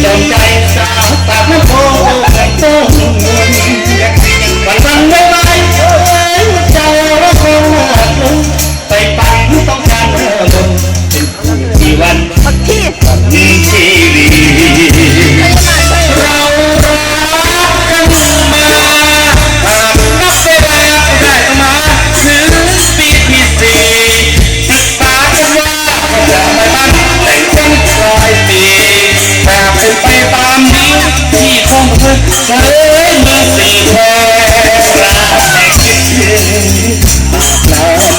จงใจสาวปากน้ำโพกับต้นวันไม่ไหวใจเราคงหนักลงไปปังต้องการเมื่อมนที่วันชีวิตเรารักกันมานับเวลาได้มาถึงปีที่ติดปากกันว่าจะไม่มันแต่งกันปลายปีหากเป็นไปตามนี้ที่คงเธอมีสิ่งแท้รักแต่คิดถึง